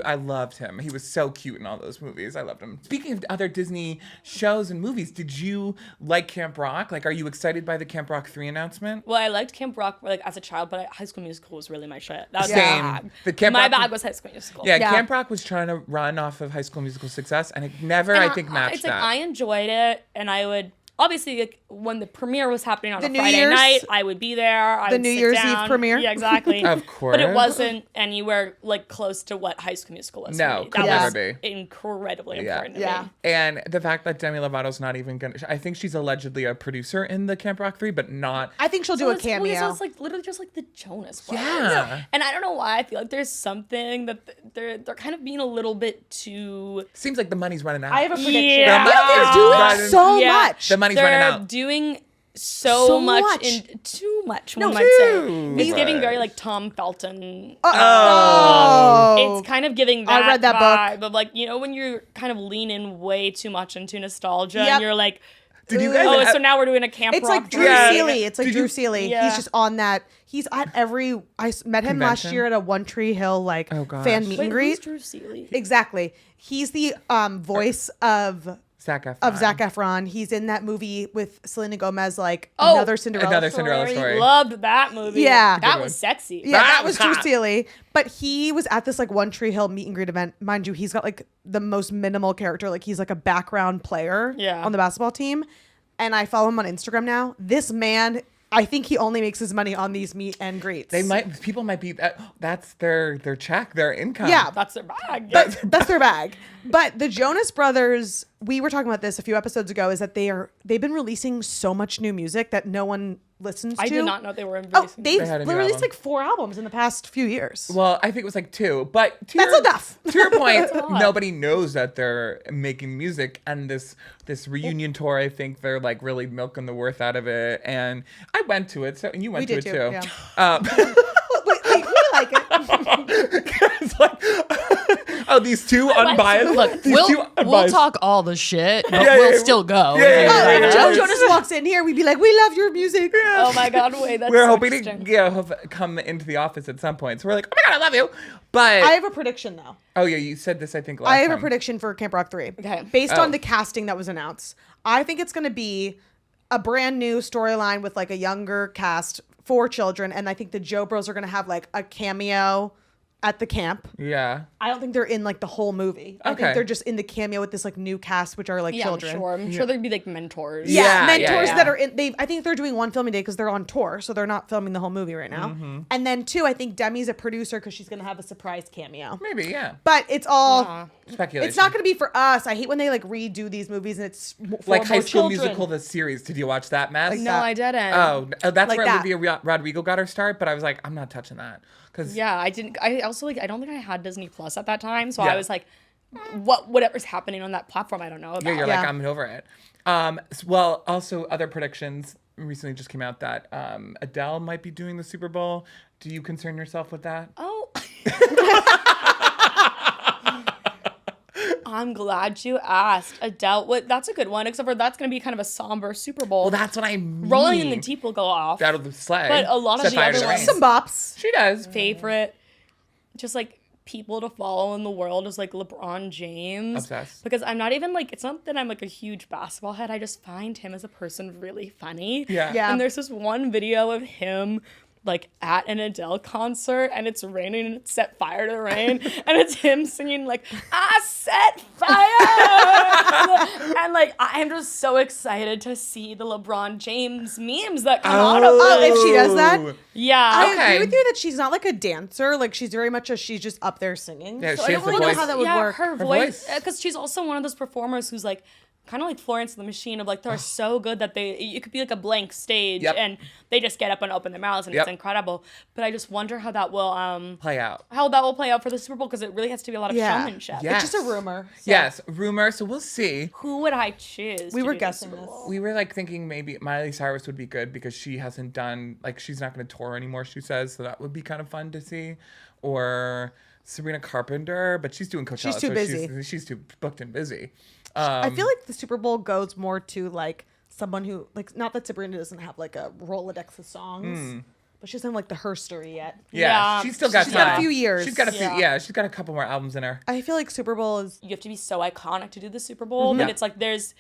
I loved him. He was so cute in all those movies. I loved him. Speaking of other Disney shows and movies, did you like Camp Rock? Like, are you excited by the Camp Rock 3 announcement? Well, I liked Camp Rock like as a child, but High School Musical was really my shit. That was Same. my bag. The Camp my Rock- bag was High School Musical. Yeah, Yeah. Camp Rock was trying to run off of High School Musical success, and it never, And I think, matched it's that. like I enjoyed it, and I would obviously like, when the premiere was happening on The a New Friday Year's- night, I would be there. I the would New sit Year's Eve down. premiere? Yeah, exactly. Of But it course. wasn't anywhere like close to what High School Musical was. No, for me. could That never was be. incredibly Yeah. important to Yeah. me. And the fact that Demi Lovato's not even gonna, I think she's allegedly a producer in the Camp Rock 3, but not. I think she'll do a cameo. So it's like literally just like the Jonas Brothers. Yeah. And I don't know why I feel like there's something that they're kind of being a little bit too. Seems like the money's running out. I have a prediction. Yeah. They're doing Running- so Yeah. much. The money's running They're out. doing So so much, much. in too much. No, One might say too it's giving very much. like Tom Felton. Oh. It's kind of giving I that, read that vibe book. of like, you know, when you're kind of leaning way too much into nostalgia Yep. and you're like, Did you guys? oh, so now we're doing a Camp It's Rock like Drew Yeah. Seeley. It's like Did Drew you- Seeley. Yeah. He's just on that. He's at every. Met him last Convention? year at a One Tree Hill like Oh, gosh. fan meet Wait, and who's greet. Drew Seeley? Exactly. He's the voice of Zac Efron. Zac Efron. He's in that movie with Selena Gomez, like Oh, another Cinderella. another story. Cinderella story. Loved that movie. Yeah. that Good was one. sexy. Yeah, That that was was Drew hot. Seeley. But he was at this like One Tree Hill meet and greet event. Mind you, he's got like the most minimal character. Like he's like a background player Yeah. on the basketball team. And I follow him on Instagram now. This man, I think he only makes his money on these meet and greets. People might be, that's their check, their income. Yeah. That's their bag. That's their bag. But the Jonas Brothers, we were talking about this a few episodes ago, is that they've been releasing so much new music that no one listens to. I did not know they were Oh, releasing. they've They had a new released album. like 4 albums in the past few years. Well, I think it was like 2, but That's enough. To your point, a lot. nobody knows that they're making music, and this reunion tour, I think they're like really milking the worth out of it. And I went to it, so and you went We to did it too, too. yeah. Wait, we like it. It's like, oh, these two unbiased. Look, these we'll, two we'll unbiased- talk all the shit, but Yeah, we'll yeah, still go. yeah, yeah, If yeah. Joe Jonas walks in here, we'd be like, "We love your music." Oh my god, wait, that's We're so hoping to interesting. come into the office at some point. So we're like, oh my god, I love you. But I have a prediction though. oh yeah, you said this I think last I have a time. prediction for Camp Rock 3. Okay. Based Oh. on the casting that was announced. I think it's going to be a brand new storyline with like a younger cast for children. And I think the Joe Bros are going to have like a cameo at the camp. Yeah. I don't think they're in like the whole movie. I Okay. think they're just in the cameo with this like new cast, which are like Yeah, children. I'm sure there'd be like mentors. Yeah, Yeah, mentors yeah. that are in. I think they're doing one filming day because they're on tour, so they're not filming the whole movie right now. Mm-hmm. And then 2, I think Demi's a producer because she's gonna have a surprise cameo. Maybe, yeah. But it's all. Yeah. Speculation. It's not gonna be for us. I hate when they like redo these movies and it's for like more High School children. Musical, the series. Did you watch that mess? Like No, that. I didn't. Oh, that's Like where that. Olivia Rodrigo got her start. But I was like, I'm not touching that because Yeah, I didn't. I also like. I don't think I had Disney Plus at that time, so Yeah. I was like, whatever's happening on that platform, I don't know about. yeah, you're Yeah. like I'm over it. Well, also other predictions recently just came out that Adele might be doing the Super Bowl. Do you concern yourself with that? Oh. I'm glad you asked. Adele, that's a good one, except for that's going to be kind of a somber Super Bowl. Well, that's what I mean. Rolling in the Deep will go off. out of the sleigh. But a lot of Set the fire other to ones- rain. Some bops. She does. Favorite, just like people to follow in the world is like LeBron James. Obsessed. Because I'm not even like, it's not that I'm like a huge basketball head. I just find him as a person really funny. Yeah. Yeah. And there's this one video of him like at an Adele concert and it's raining and it set fire to the rain and it's him singing like I set fire and like I am just so excited to see the LeBron James memes that come out of Oh, it. if she does that? Yeah. I Okay. agree with you that she's not like a dancer. Like she's very much she's just up there singing. Yeah, so she I has don't the really know voice. how that would yeah, work. her voice. voice, because she's also one of those performers who's like kind of like Florence and the Machine of like they're so good that it could be like a blank stage Yep. and they just get up and open their mouths and Yep. it's incredible. But I just wonder how that will Play out. play out for the Super Bowl because it really has to be a lot of Yeah. showmanship. Yeah. It's just a rumor. So. Yes, rumor. So we'll see. Who would I choose? We to were do the guessing Super this. Bowl? We were like thinking maybe Miley Cyrus would be good because she hasn't done like she's not going to tour anymore. She says so that would be kind of fun to see, or Sabrina Carpenter, but she's doing Coachella. She's too so busy. She's too booked and busy. I feel like the Super Bowl goes more to like someone who like not that Sabrina doesn't have like a Rolodex of songs, but she doesn't have like the herstory yet. Yeah. She's still got She's time. got a few years. She's got a few. Yeah. Yeah, she's got a couple more albums in her. I feel like Super Bowl is You have to be so iconic to do the Super Bowl that Yeah. it's like there's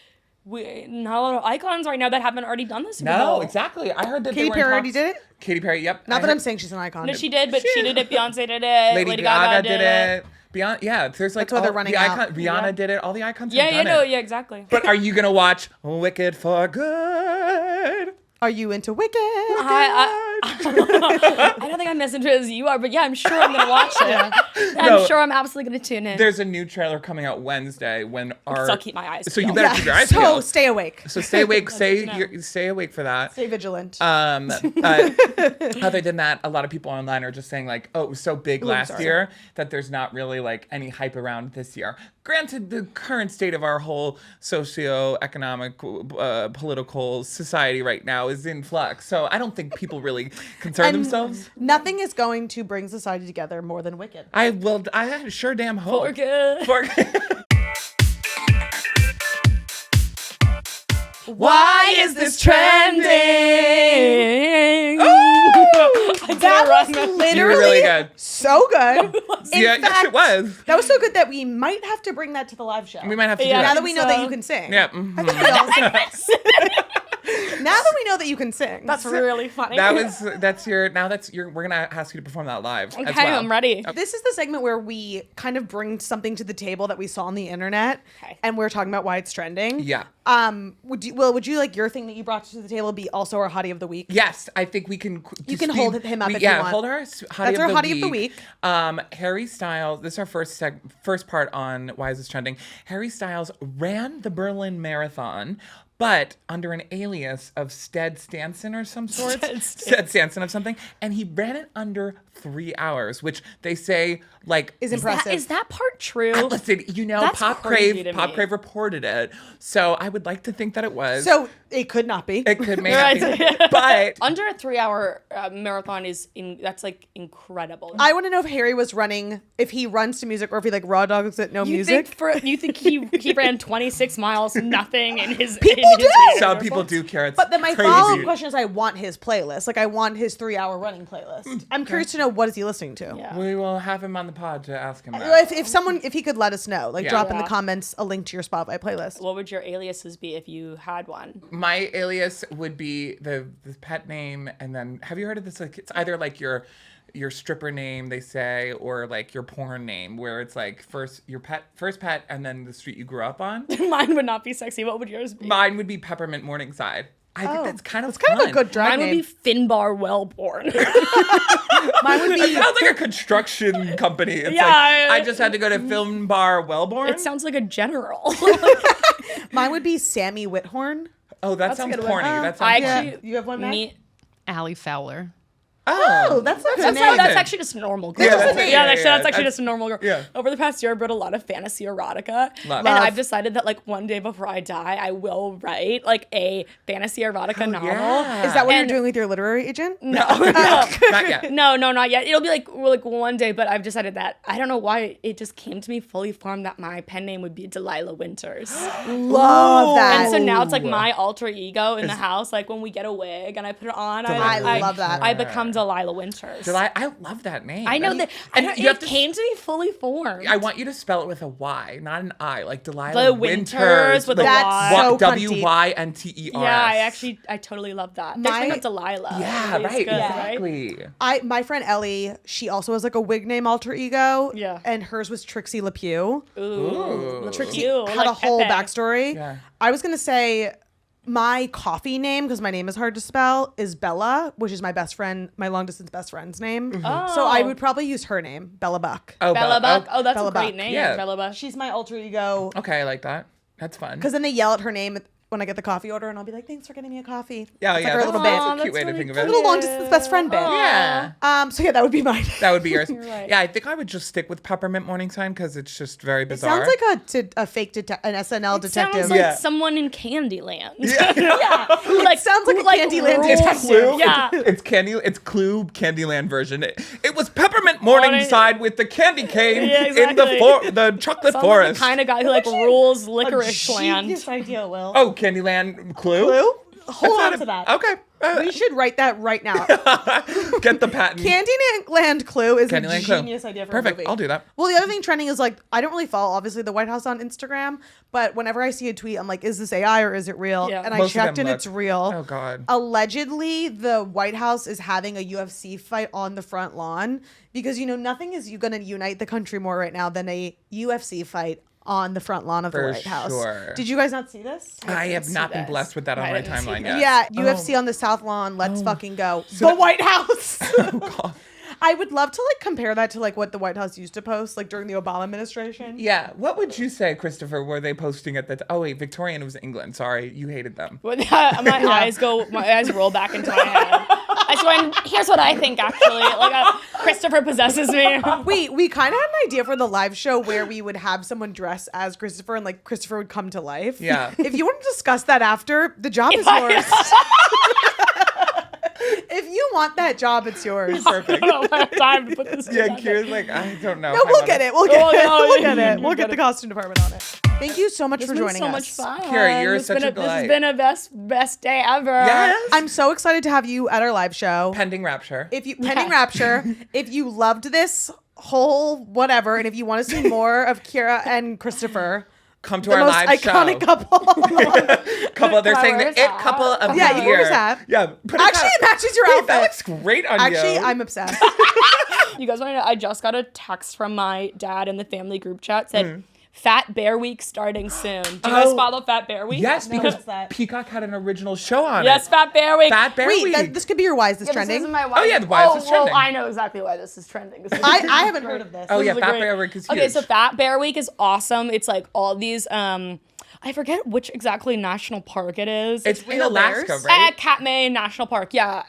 not a lot of icons right now that haven't already done the Super No, Bowl. exactly. I heard that Katy they were in Perry already talks- did it. Katy Perry, yep. Not I that heard- I'm saying she's an icon. No, she did, but she did it. Beyonce did it. Lady Gaga did it. Beyond, yeah, there's like That's why they're all running the out. icon. Rihanna did it. All the icons. Yeah, have yeah, done no, it. yeah, exactly. But are you gonna watch Wicked for Good? Are you into Wicked? I don't think I'm as into it as you are, but yeah, I'm sure I'm gonna watch it. I'm No. sure I'm absolutely gonna tune in. There's a new trailer coming out Wednesday. When our I'll keep my eyes so you peeled. better keep your eyes so peeled. stay awake. So stay awake. good to know. Stay awake for that. Stay vigilant. Other than that, a lot of people online are just saying like, "Oh, it was so big last sorry. year that there's not really like any hype around this year." Granted, the current state of our whole socio-economic, political society right now is in flux, so I don't think people really concern And themselves. Nothing is going to bring society together more than Wicked. I sure damn hope. For good. Why is this trending? That was You were literally really good. so good. In Yeah, yes, fact, it was. That was so good that we might have to bring that to the live show. We might have to Yeah. do now that. that we know that So- you can sing. Yeah. Now that we know that you can sing. That's really funny. We're gonna ask you to perform that live. Okay, as well. I'm ready. This is the segment where we kind of bring something to the table that we saw on the internet, Okay. and we're talking about why it's trending. Yeah. Would you like your thing that you brought to the table be also our hottie of the week? Yes, I think we can. You can hold him up if you want. hold our That's our hottie of the week. Harry Styles. This is our first part on why is this trending. Harry Styles ran the Berlin Marathon, but under an alias of Sted Stanson or some sort. Sted Stanson of something, and he ran it under 3 hours, which they say like Is impressive. Is that part true? Listen, That's crazy to Pop me. Crave reported it, so I would like to think that it was. So it could not be. It could maybe, but Under a 3-hour marathon that's like incredible. I want to know if Harry was running, if he runs to music or if he like raw dogs it no music. You think he ran 26 miles, nothing in his People in his do! some people do care. It's But then my crazy. follow-up question is I want his playlist. Like I want his 3-hour running playlist. I'm curious to know what is he listening to. Yeah. We will have him on the pod to ask him that. If he could let us know, like Yeah. drop in the Yeah. comments a link to your Spotify playlist. What would your aliases be if you had one? My alias would be the pet name, and then have you heard of this? Like it's either like your stripper name, they say, or like your porn name, where it's like first pet, and then the street you grew up on. Mine would not be sexy. What would yours be? Mine would be Peppermint Morningside. I think that's kind of It's kind of a good drag Mine would name. be Finbar Wellborn. Mine would It be sounds like a construction company. It's Yeah, like I just had to go to Film Bar Wellborn. It sounds like a general. mine would be Sammy Whithorn. Oh, that sounds good one. corny. That sounds I corny. actually You have one, Matt? me. Allie Fowler. Oh, that's not That's, a name. that's actually just a normal girl. Yeah, that's- yeah, that's yeah, actually that's- just a normal girl. yeah. Over the past year, I've read a lot of fantasy erotica. Love. And I've decided that like one day before I die, I will write like a fantasy erotica novel. yeah. Is that what And- you're doing with your literary agent? No, Not yet. no, not yet. It'll be like one day, but I've decided that I don't know why it just came to me fully formed that my pen name would be Delilah Winters. Love that. And so now it's like my alter ego in the house. Like when we get a wig and I put it on, I love that. I become Delilah Winters. I love that name. I know that. And you have It to. came to me fully formed. I want you to spell it with a Y, not an I, like Delilah The Winters with a That's Y. so WYNTERS. Yeah, I totally love that. There's My- one with Delilah. Yeah, It's right. good, Exactly. My friend Ellie, she also has like a wig name alter ego. Yeah. And hers was Trixie LePew. Ooh. Trixie Cute, had like a whole Pepe. backstory. Yeah. I was gonna say my coffee name, because my name is hard to spell, is Bella, which is my best friend, my long distance best friend's name. Oh. So I would probably use her name, Bella Buck. Oh, Bella Buck. Oh, that's Bella a great Buck. name. Yeah. Bella Buck. She's my alter ego. Okay, I like that. That's fun. Because then they yell at her name when I get the coffee order, and I'll be like, "Thanks for getting me a coffee." Yeah, It's yeah. like our little bit. That's a cute way to think of it. A little long distance best friend bit. Yeah. So yeah, that would be mine. That would be yours. right. Yeah, I think I would just stick with peppermint morning sign because it's just very bizarre. Sounds like a fake an SNL detective. Sounds like Yeah. someone in Candyland. Yeah. Like sounds like a Candyland rules- detective. Clue. Yeah. It's Clue Candyland version. It was peppermint Morningside with the candy cane Yeah, in the exactly. the chocolate Sounds like forest. the kind of guy who like rules licorice land. Genius idea, Will. Oh, Candyland Clue. Clue? Hold That's on to that. Okay. We should write that right now. Get the patent. Candyland Clue is Candyland a Clue. genius idea for Perfect. a movie. I'll do that. Well, the other thing trending is like, I don't really follow, obviously, the White House on Instagram, but whenever I see a tweet, I'm like, is this AI or is it real? Yeah. And I Most of checked them and look- it's real. Oh God. Allegedly, the White House is having a UFC fight on the front lawn because, nothing is going to unite the country more right now than a UFC fight on the front lawn of the For White House. sure. Did you guys not see this? I have not been this. blessed with that on I my didn't see timeline that. yet. Yeah, UFC on the South Lawn. Let's fucking go. So the that- White House. Oh God. I would love to compare that to what the White House used to post during the Obama administration. Yeah. What would you say, Christopher? Were they posting at the? Oh wait, Victorian was England. Sorry, you hated them. My eyes roll back into my head. I swear, here's what I think actually. Christopher possesses me. We kind of had an idea for the live show where we would have someone dress as Christopher and Christopher would come to life. Yeah. If you want to discuss that after, the job is yours. If you want that job, it's yours. Perfect. I don't have time to put this Yeah, together. Kira's like, I don't know. No, we'll get it. We'll get it. no, We'll you- get it. you We'll get get the it. costume department on it. Thank you so much It's for been joining so us. much fun. Kira, you're It's such been a delight. This has been a best day ever. Yes. I'm so excited to have you at our live show. Pending rapture. Pending Rapture, if you loved this whole whatever, and if you want to see more of Keara and Christopher, Come to the our most live iconic show. couple. They're saying the Flowers it hat. couple of Yeah, the you year. always have. Yeah. put it Actually, up. it matches your Wait, outfit. that looks great on you. Actually, I'm obsessed. You guys want to know? I just got a text from my dad in the family group chat said, Fat Bear Week starting soon. Do you guys Oh. follow Fat Bear Week? Yes, No, because what's that? Peacock had an original show on Yes, it. Fat Bear Week. Fat Bear Wait, Week. this could be your why is this Yeah, this trending? isn't my Oh, yeah, the why is this trending. Well, I know exactly why this is trending. This is I haven't heard of this. Oh, This yeah, is a Fat great- Bear Week is huge. Okay, so Fat Bear Week is awesome. It's like all these I forget which exactly national park it is. It's in real Alaska, bears? right? at Katmai National Park. Yeah.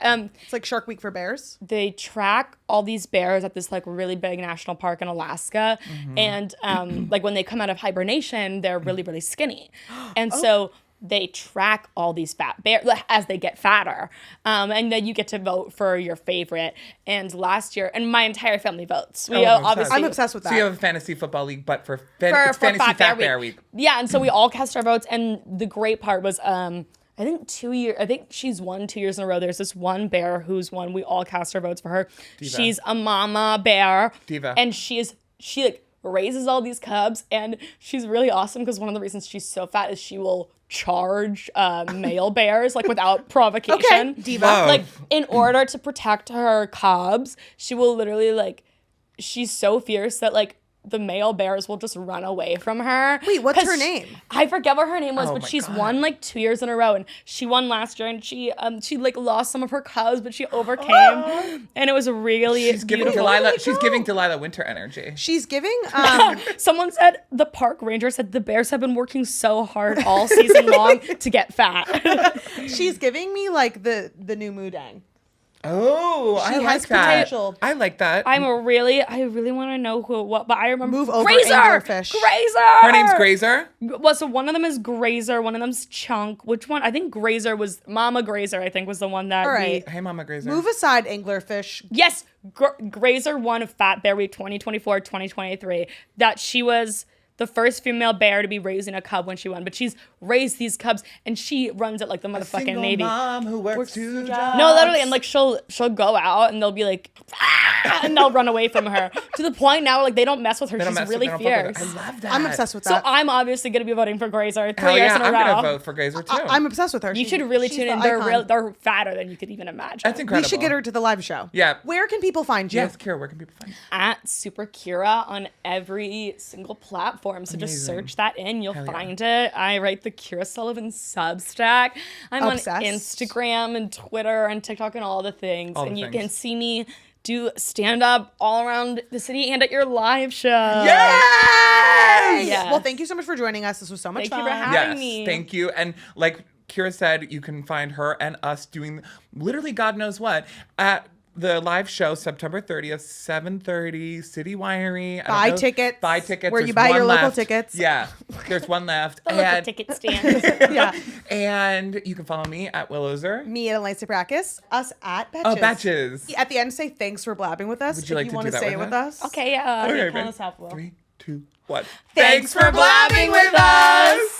It's like Shark Week for bears. They track all these bears at this really big national park in Alaska, and when they come out of hibernation, they're really skinny, and so they track all these fat bears as they get fatter, and then you get to vote for your favorite. And last year, and my entire family votes. We I'm obviously obsessed. I'm obsessed with that. So you have a fantasy football league, but for, for it's fantasy Fat Bear Week. Yeah, and so we all cast our votes, and the great part was I think she's won 2 years in a row. There's this one bear who's won. We all cast our votes for her. Diva. She's a mama bear. Diva. And she raises all these cubs, and she's really awesome because one of the reasons she's so fat is she will charge male bears without provocation. Okay, diva. Wow. In order to protect her cubs, she will literally she's so fierce that the male bears will just run away from her. Wait, what's 'Cause her name? I forget what her name was, Oh but my she's God. won 2 years in a row, and she won last year, and she lost some of her cubs, but she overcame, and it was really She's giving beautiful. Delilah. She's giving Delilah winter energy. She's giving Someone said the park ranger said the bears have been working so hard all season long to get fat. she's giving me the new Mudang. Oh, I She like has that. potential. I like that. I really want to know but I remember Move over, Grazer. anglerfish. Grazer. Her name's Grazer. Well, so one of them is Grazer, one of them's Chunk. Which one? I think Grazer was Mama Grazer. I think was the one that All right. Hey, Mama Grazer. Move aside, anglerfish. Yes, Grazer won of Fat Bear Week 2024-2023. That she was the first female bear to be raising a cub when she won, but she's raised these cubs and she runs it like the motherfucking Single Navy. mom who works two jobs. No, literally, and she'll go out and they'll be like, "Ah," and they'll run away from her to the point now where they don't mess with her. They don't She's mess with- really they don't fuck with fierce. her. I love that. I'm obsessed with So that. I'm obviously gonna be voting for Grazer 3 Hell years yeah, in a I'm row. gonna vote for Grazer too. I'm obsessed with her. You should really she's tune the in. icon. They're fatter than you could even imagine. That's We incredible. should get her to the live show. Yeah. Where can people find you? Yes, Kira, where can people find you? At Super Keara on every single platform. So just Amazing. search that in. You'll Hell yeah. find it. I write the Keara Sullivan Substack. I'm Obsessed. on Instagram and Twitter and TikTok and all the things. All the and you things. can see me do stand up all around the city and at your live show. Yes! Yes. Well, thank you so much for joining us. This was so much Thank fun. you for having Yes, me. thank you. And like Keara said, you can find her and us doing literally God knows what at the live show September 30th, 7:30, City Winery. Buy tickets. Buy tickets. Where There's you buy one your local left. tickets. Yeah, there's one left. The local ticket stand. Yeah. And you can follow me at Willowser. Me and Elisa Brakis. Us at Betches. Oh, Batches. At the end, say thanks for blabbing with us. Would you like if to you want do to that say it with with us? us. Okay, yeah. Okay, Count ready? us out, Will. 3, 2, 1. Thanks for blabbing with us.